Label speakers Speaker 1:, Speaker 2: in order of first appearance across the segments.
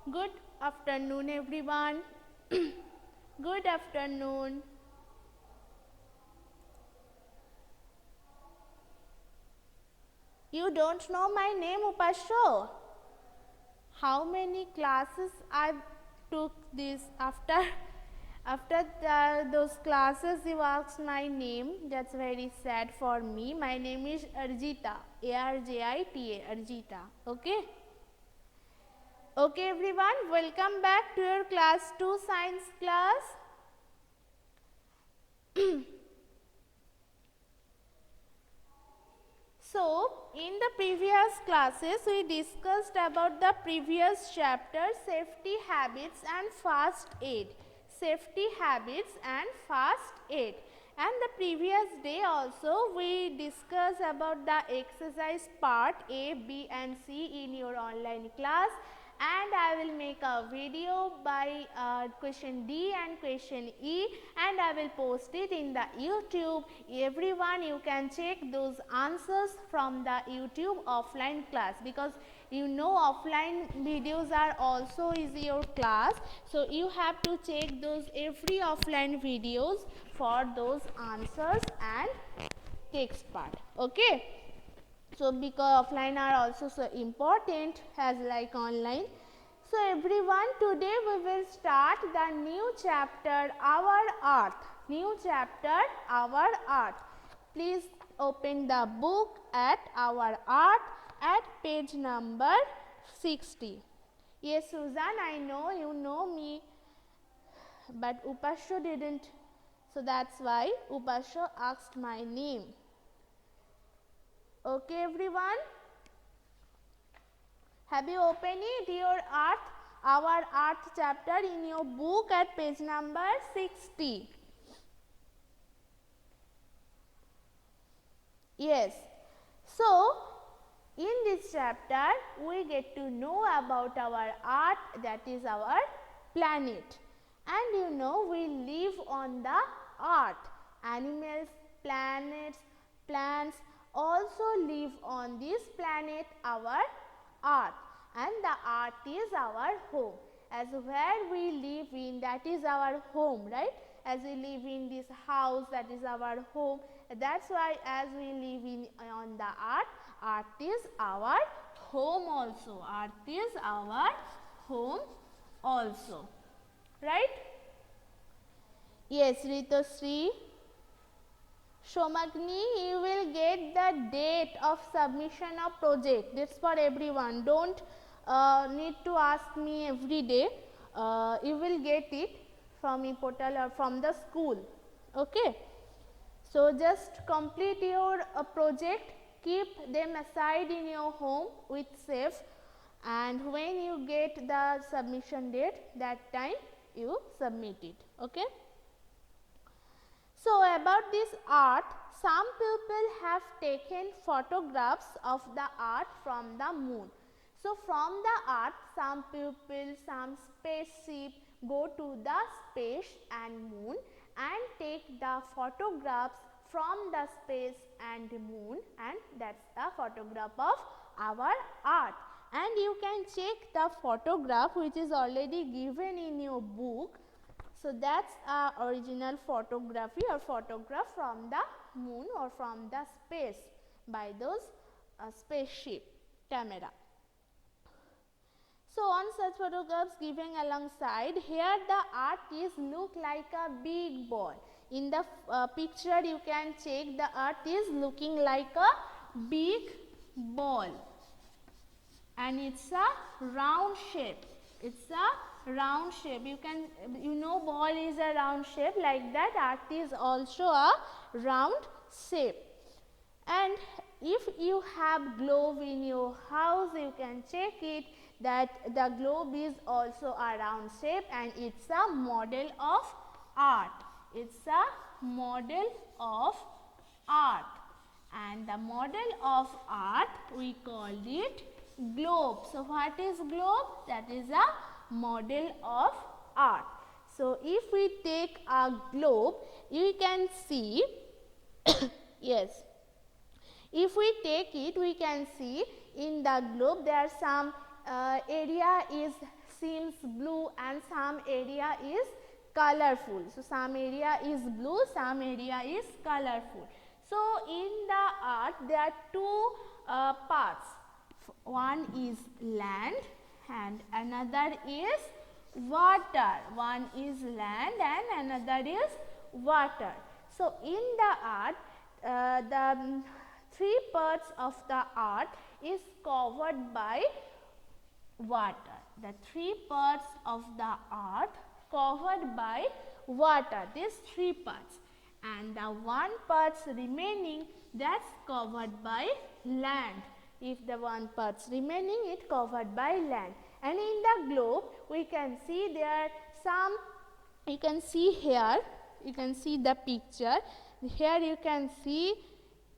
Speaker 1: Good afternoon, everyone. Good afternoon. You don't know my name, Upasho? How many classes I took this after those classes you asked my name. That's very sad for me. My name is Arjita, Arjita, Arjita. Okay. Okay everyone, welcome back to your class 2 science class. So, in the previous classes we discussed about the previous chapter, safety habits and first aid. Safety habits and first aid. And the previous day also we discussed about the exercise part A, B and C in your online class, and I will make a video by question D and question E, and I will post it in the YouTube. Everyone, you can check those answers from the YouTube offline class, because you know offline videos are also is your class, so you have to check those every offline videos for those answers and text part. Okay. So, because offline are also so important as like online. So, everyone, today we will start the new chapter, Our Earth. New chapter, Our Earth. Please open the book at Our Earth at page number 60. Yes, Susan, I know you know me, but Upasho didn't. So, that's why Upasho asked my name. Okay, everyone. Have you opened it, your Earth, Our Earth chapter in your book at page number 60? Yes. So, in this chapter, we get to know about our Earth, that is our planet. And you know, we live on the Earth. Animals, planets, plants also live on this planet, our Earth, and the Earth is our home. As where we live in, that is our home, right? As we live in this house, that is our home. That's why as we live in on the Earth is our home also. Earth is our home also, right? Yes, Ritosri. Shomagni, you will get the date of submission of project. That's for everyone. Don't need to ask me every day. You will get it from e-portal or from the school. Okay. So, just complete your project. Keep them aside in your home with safe, and when you get the submission date, that time you submit it. Okay. So, about this Earth, some people have taken photographs of the Earth from the moon. So, from the Earth, some people, some spaceship go to the space and moon and take the photographs from the space and moon, and that is the photograph of our Earth. And you can check the photograph which is already given in your book. So, that is original photography or photograph from the moon or from the space by those spaceship camera. So, on such photographs given alongside, here the Earth is look like a big ball. In the picture you can check the Earth is looking like a big ball, and it's a round shape. It's a round shape. You know ball is a round shape, like that Earth is also a round shape. And if you have globe in your house, you can check it that the globe is also a round shape, and it's a model of Earth. It's a model of Earth, and the model of Earth we called it globe. So, what is globe? That is a model of Earth. So, if we take a globe, you can see Yes, if we take it, we can see in the globe there are some area is seems blue and some area is colorful. So, some area is blue, some area is colorful. So, in the art there are two parts. One is land and another is water. One is land and another is water. So, in the art the three parts of the art is covered by water. The three parts of the art covered by water, these three parts, and the one parts remaining that's covered by land. If the one parts remaining, it covered by land. And in the globe we can see there some, you can see here, you can see the picture. Here you can see,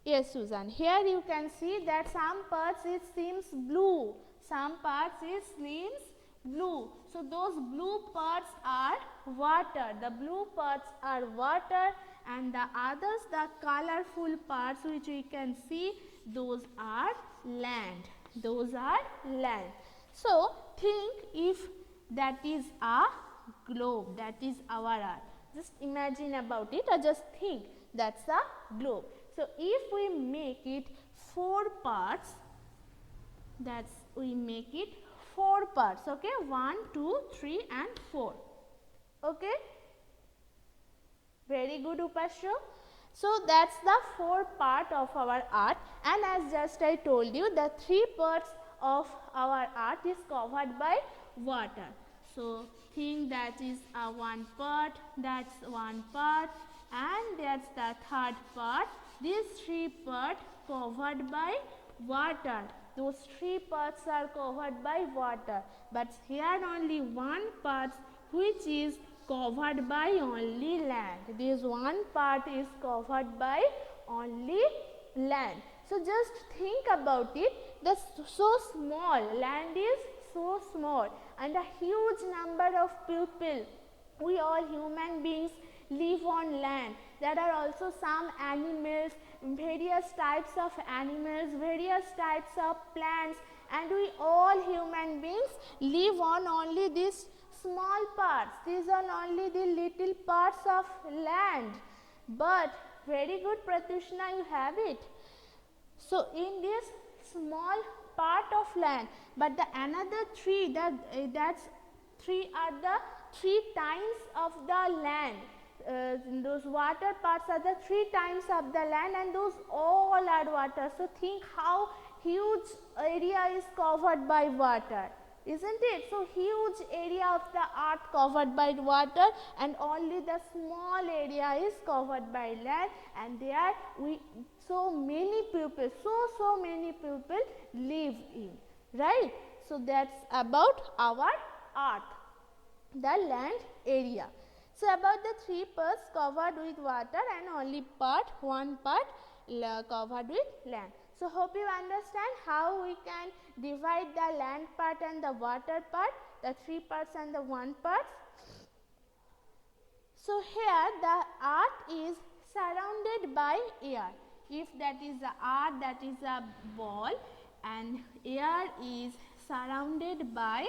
Speaker 1: yes Susan, here you can see that some parts it seems blue, some parts it seems blue. So, those blue parts are water, the blue parts are water, and the others, the colorful parts which we can see, those are land, those are land. So, think if that is a globe, that is our earth. Just imagine about it or just think that's a globe. So, if we make it 4 parts, that's we make it 4 parts, okay, 1, 2, 3 and 4, okay. Very good Upashro. So, that's the 4 part of our art, and as just I told you, the 3 parts of our art is covered by water. So, think that is a 1 part, that's 1 part, and that's the 3rd part. These 3 parts covered by water. Those 3 parts are covered by water, but here only 1 part which is covered by only land. This 1 part is covered by only land. So, just think about it, the so small, land is so small and a huge number of people, we all human beings live on land. There are also some animals, various types of animals, various types of plants, and we all human beings live on only these small parts. These are only the little parts of land. But very good Pratyushna, you have it. So, in this small part of land, but the another 3, that's 3 are the 3 times of the land. Those water parts are the 3 times of the land, and those all are water. So, think how huge area is covered by water, isn't it? So, huge area of the earth covered by water, and only the small area is covered by land, and there we so many people, so many people live in, right? So, that's about our earth, the land area. So, about the 3 parts covered with water and only 1 part covered with land. So, hope you understand how we can divide the land part and the water part, the 3 parts and the 1 part. So, here the earth is surrounded by air. If that is the earth, that is a ball, and air is surrounded by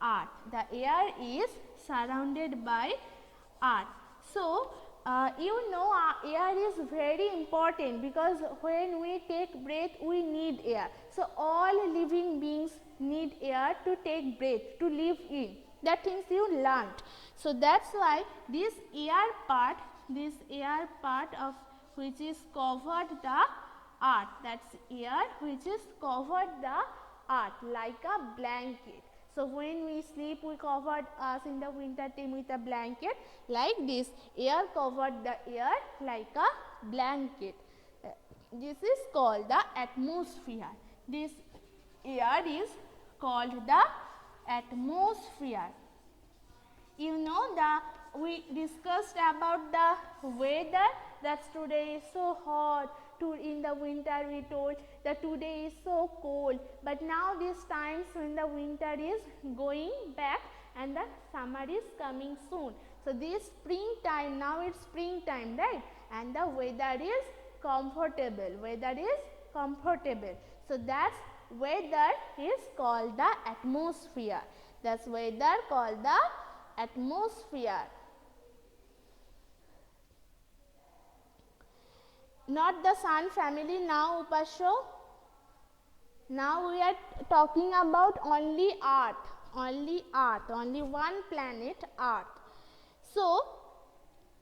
Speaker 1: earth. The air is surrounded by earth. So, you know air is very important, because when we take breath we need air. So, all living beings need air to take breath, to live in. That things you learnt. So, that's why this air part of which is covered the earth, that's air which is covered the earth like a blanket. So, when we sleep, we covered us in the winter time with a blanket like this. Air covered the air like a blanket. This is called the atmosphere. This air is called the atmosphere. You know, we discussed about the weather, that today is so hot. In the winter we told that today is so cold, but now these times when the winter is going back and the summer is coming soon. So, this springtime, now it's springtime, right, and the weather is comfortable, So, that's weather is called the atmosphere. That's weather called the atmosphere. Not the sun family now, Upasho. Now we are talking about only Earth, only one planet, Earth. So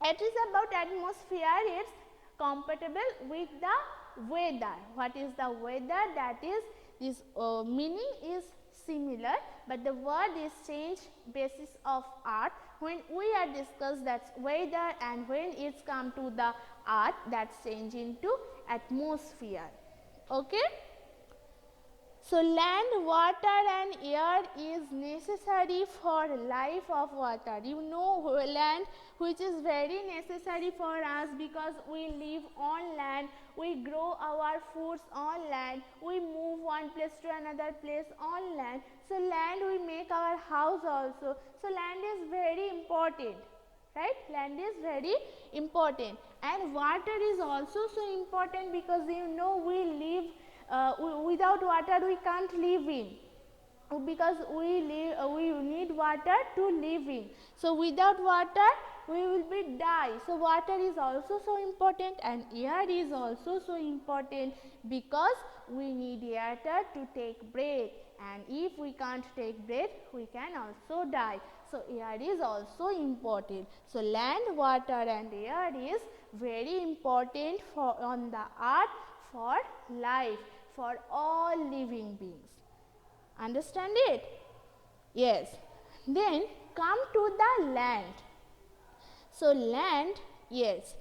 Speaker 1: it is about atmosphere. It's compatible with the weather. What is the weather? That is, this meaning is similar, but the word is changed basis of Earth. When we are discussed that's weather, and when it's come to the Earth, that's changed into atmosphere. Okay. So land, water and air is necessary for life of water. You know land which is very necessary for us, because we live on land, we grow our foods on land, we move one place to another place on land. So land we make our house also. So land is very important, right? Land is very important, and water is also so important, because you know we live without water we can't live in, because we need water to live in. So without water we will be die. So water is also so important, and air is also so important, because we need air to take breath, and if we can't take breath we can also die. So air is also important. So land, water and air is very important for on the earth, for life, for all living beings. Understand it? Yes. Then come to the land. So land, yes.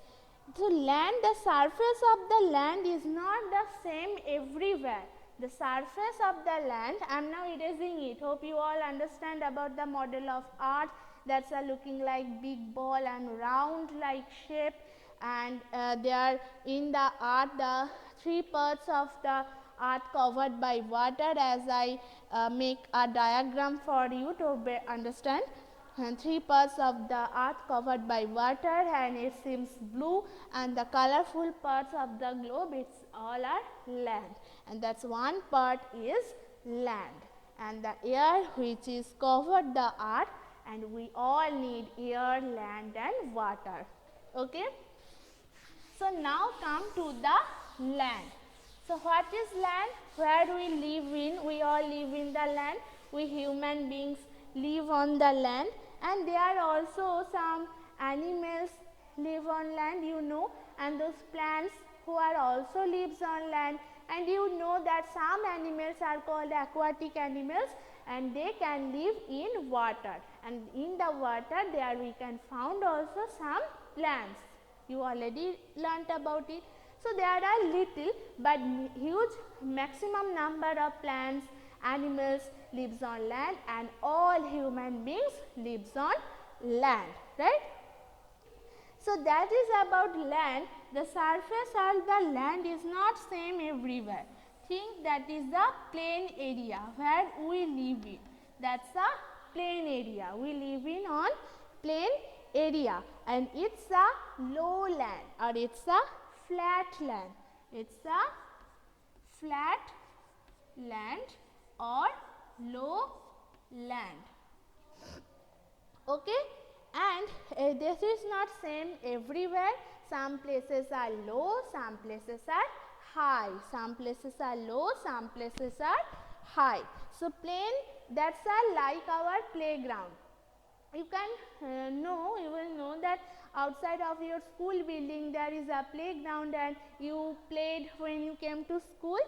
Speaker 1: So land, the surface of the land is not the same everywhere. The surface of the land, I am now erasing it. Hope you all understand about the model of earth. That's looking like big ball and round like shape, and there in the earth the three parts of the earth covered by water, as I make a diagram for you to understand. And three parts of the earth covered by water, and it seems blue, and the colorful parts of the globe, it's all are land, and that's one part is land. And the air which is covered the earth, and we all need air, land and water. Okay. So now come to the land. So what is land? Where we live in, we all live in the land, we human beings live on the land, and there are also some animals live on land, you know, and those plants who are also lives on land, and you know that some animals are called aquatic animals, and they can live in water, and in the water there we can found also some plants. You already learnt about it. So there are little but huge maximum number of plants, animals lives on land, and all human beings lives on land, right? So that is about land. The surface of the land is not same everywhere. Think that is the plain area where we live in. That's a plain area. We live in on plain area, and it's a low land, or it's a flat land. It's a flat land or low land. Okay, and this is not same everywhere. Some places are low, some places are high. Some places are low, some places are high. So plain, that's like our playground. You can you will know that outside of your school building there is a playground, and you played when you came to school,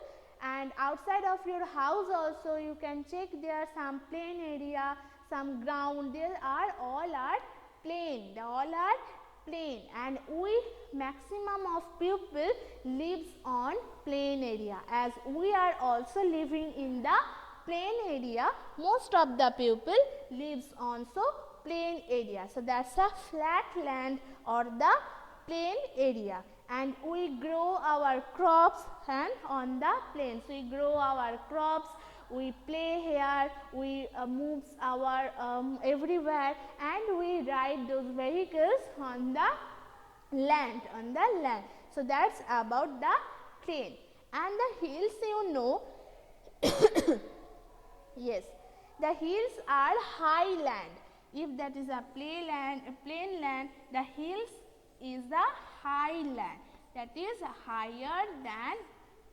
Speaker 1: and outside of your house also you can check there some plain area, some ground, there are all are plain, they all are plain, and we maximum of people lives on plain area. As we are also living in the plain area, most of the people lives on so plain area. So that's a flat land or the plain area, and we grow our crops and on the plain. So we grow our crops, we play here, we moves our everywhere, and we ride those vehicles on the land, So that's about the plain. And the hills, you know, Yes, the hills are highland. If that is a plain land, the hills is the highland. That is higher than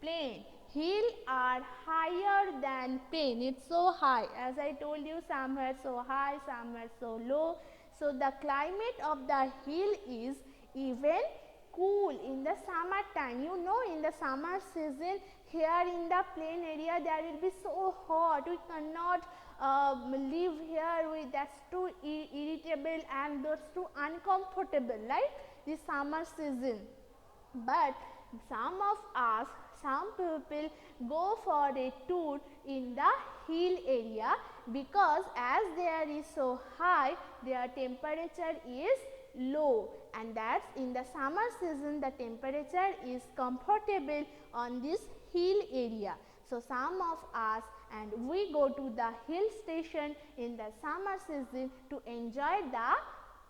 Speaker 1: plain. Hill are higher than plain. It's so high. As I told you, somewhere so high, somewhere so low. So the climate of the hill is even cool in the summer time. You know, in the summer season, here in the plain area there will be so hot. We cannot live here. That's too irritable and that's too uncomfortable, right? The summer season. But some of us, some people go for a tour in the hill area, because as there is so high, their temperature is low, and that's in the summer season the temperature is comfortable on this hill area. So some of us and we go to the hill station in the summer season to enjoy the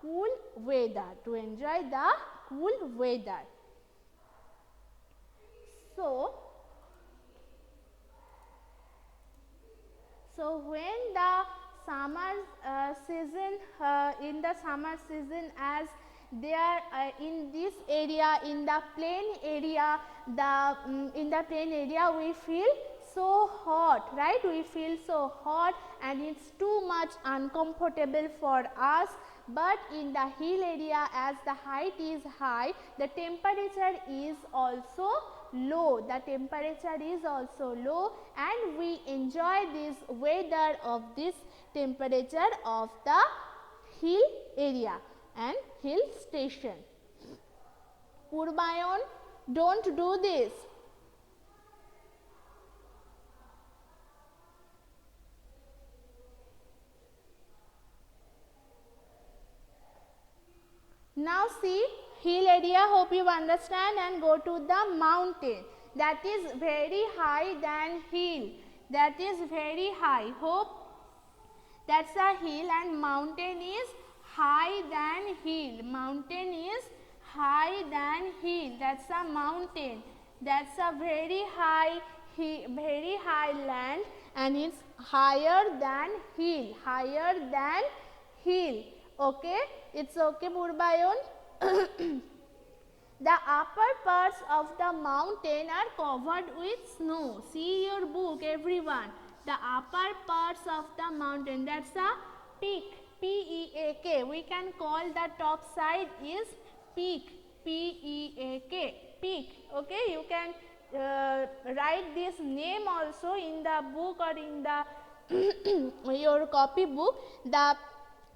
Speaker 1: cool weather, So when the summer season, in the summer season, as there in this area, in the plain area, we feel so hot, right? We feel so hot and it's too much uncomfortable for us. But in the hill area, as the height is high, the temperature is also low. And we enjoy this weather of this temperature of the hill area and hill station. Purbayon, don't do this. Now see, hill area, hope you understand, and go to the mountain. That is very high than hill. That is very high. Hope that's a hill, and mountain is high than hill. Mountain is high than hill. That's a mountain. That's a very high land, and it's higher than hill. Okay, it's okay, Purbayon. The upper parts of the mountain are covered with snow. See your book, everyone. The upper parts of the mountain, that's a peak, P-E-A-K. We can call the top side is peak, P-E-A-K, peak. Okay, you can write this name also in the book or in the your copy book. The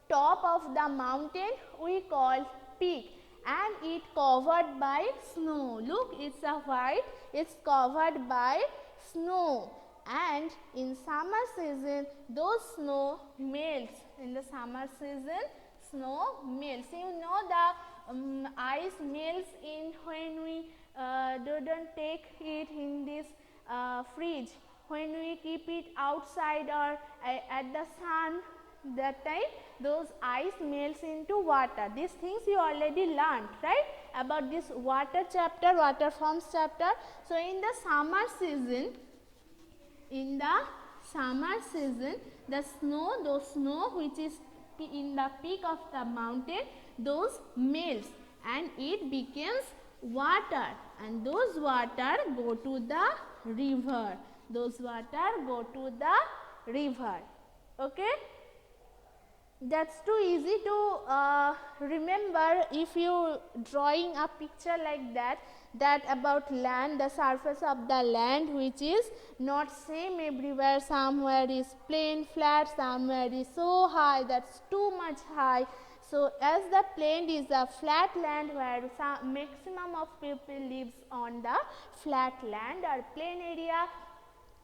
Speaker 1: top of the mountain we call peak, and it covered by snow. Look, it's a white, it's covered by snow, and in summer season those snow melts. In the summer season snow melts. You know the ice melts in when we don't take it in this fridge, when we keep it outside or at the sun. That time those ice melts into water. These things you already learned, right, about this water chapter, water forms chapter. So in the summer season, the snow, those snow which is in the peak of the mountain, those melts and it becomes water, and those water go to the river. Okay. That's too easy to remember if you drawing a picture like that about land, the surface of the land, which is not same everywhere. Somewhere is plain flat, somewhere is so high, that's too much high. So as the plain is a flat land where some maximum of people lives on the flat land or plain area,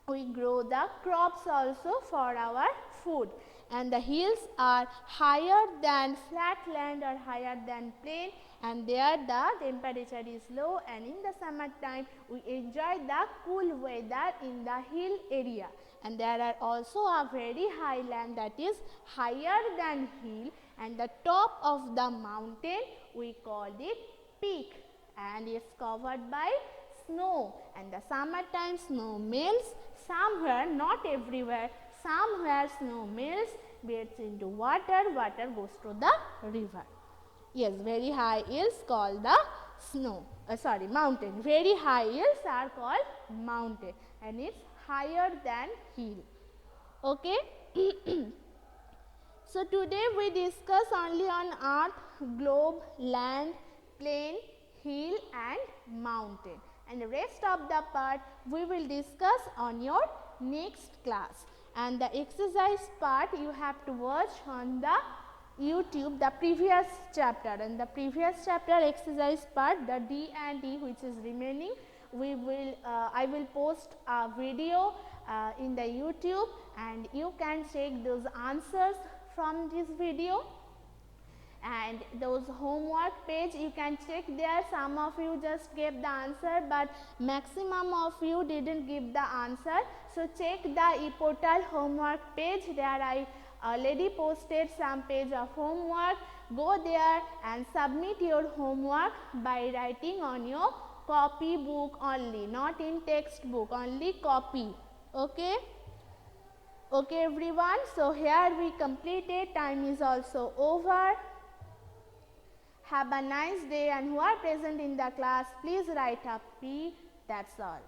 Speaker 1: we grow the crops also for our food. And the hills are higher than flat land or higher than plain, and there the temperature is low, and in the summer time we enjoy the cool weather in the hill area. And there are also a very high land that is higher than hill, and the top of the mountain we call it peak, and it's covered by snow, and the summertime snow melts somewhere, not everywhere, somewhere snow melts, gets into water, water goes to the river. Yes, very high hills called the snow, mountain. Very high hills are called mountain, and it's higher than hill. Okay. So today we discuss only on earth, globe, land, plain, hill and mountain, and the rest of the part we will discuss on your next class. And the exercise part you have to watch on the YouTube, the previous chapter, and the previous chapter exercise part, the D and E which is remaining, I will post a video in the YouTube, and you can check those answers from this video, and those homework page you can check there. Some of you just gave the answer, but maximum of you didn't give the answer. So check the ePortal homework page, there I already posted some page of homework. Go there and submit your homework by writing on your copy book only, not in textbook, only copy. Okay. Okay everyone, so here we completed, time is also over. Have a nice day, and who are present in the class, please write up P. That's all.